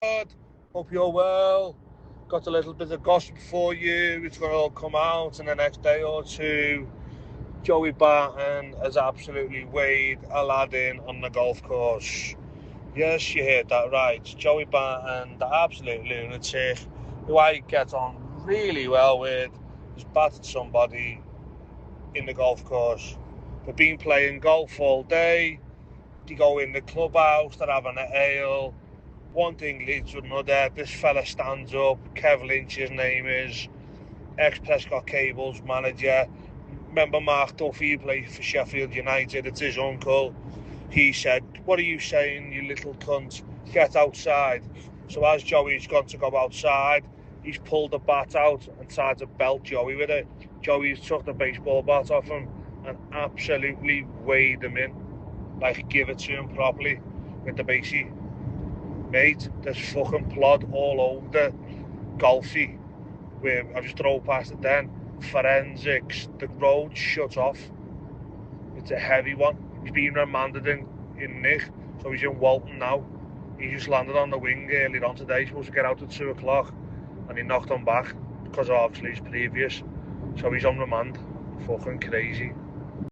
God, hope you're well. Got a little bit of gossip for you. It's going to all come out in the next day or two. Joey Barton has absolutely weighed Aladdin on the golf course. Yes, you heard that right. Joey Barton, the absolute lunatic, who I get on really well with, has battered somebody in the golf course. They've been playing golf all day. They go in the clubhouse, they're having an ale. One thing leads to another. This fella stands up. Kev Lynch, his name is, ex-Prescott Cables manager. Remember Mark Duffy, who played for Sheffield United? It's his uncle. He said, "What are you saying, you little cunt? Get outside." So as Joey's gone to go outside, he's pulled the bat out and tried to belt Joey with it. Joey's took the baseball bat off him and absolutely weighed him in. Like, give it to him properly with the basey. Mate, there's fucking plod all over the golfy. Where I just drove past it then. Forensics, the road shut off. It's a heavy one. He's been remanded in Nick, so he's in Walton now. He just landed on the wing earlier on today. He's supposed to get out at 2 o'clock, and he knocked on back because of obviously his previous. So he's on remand. Fucking crazy.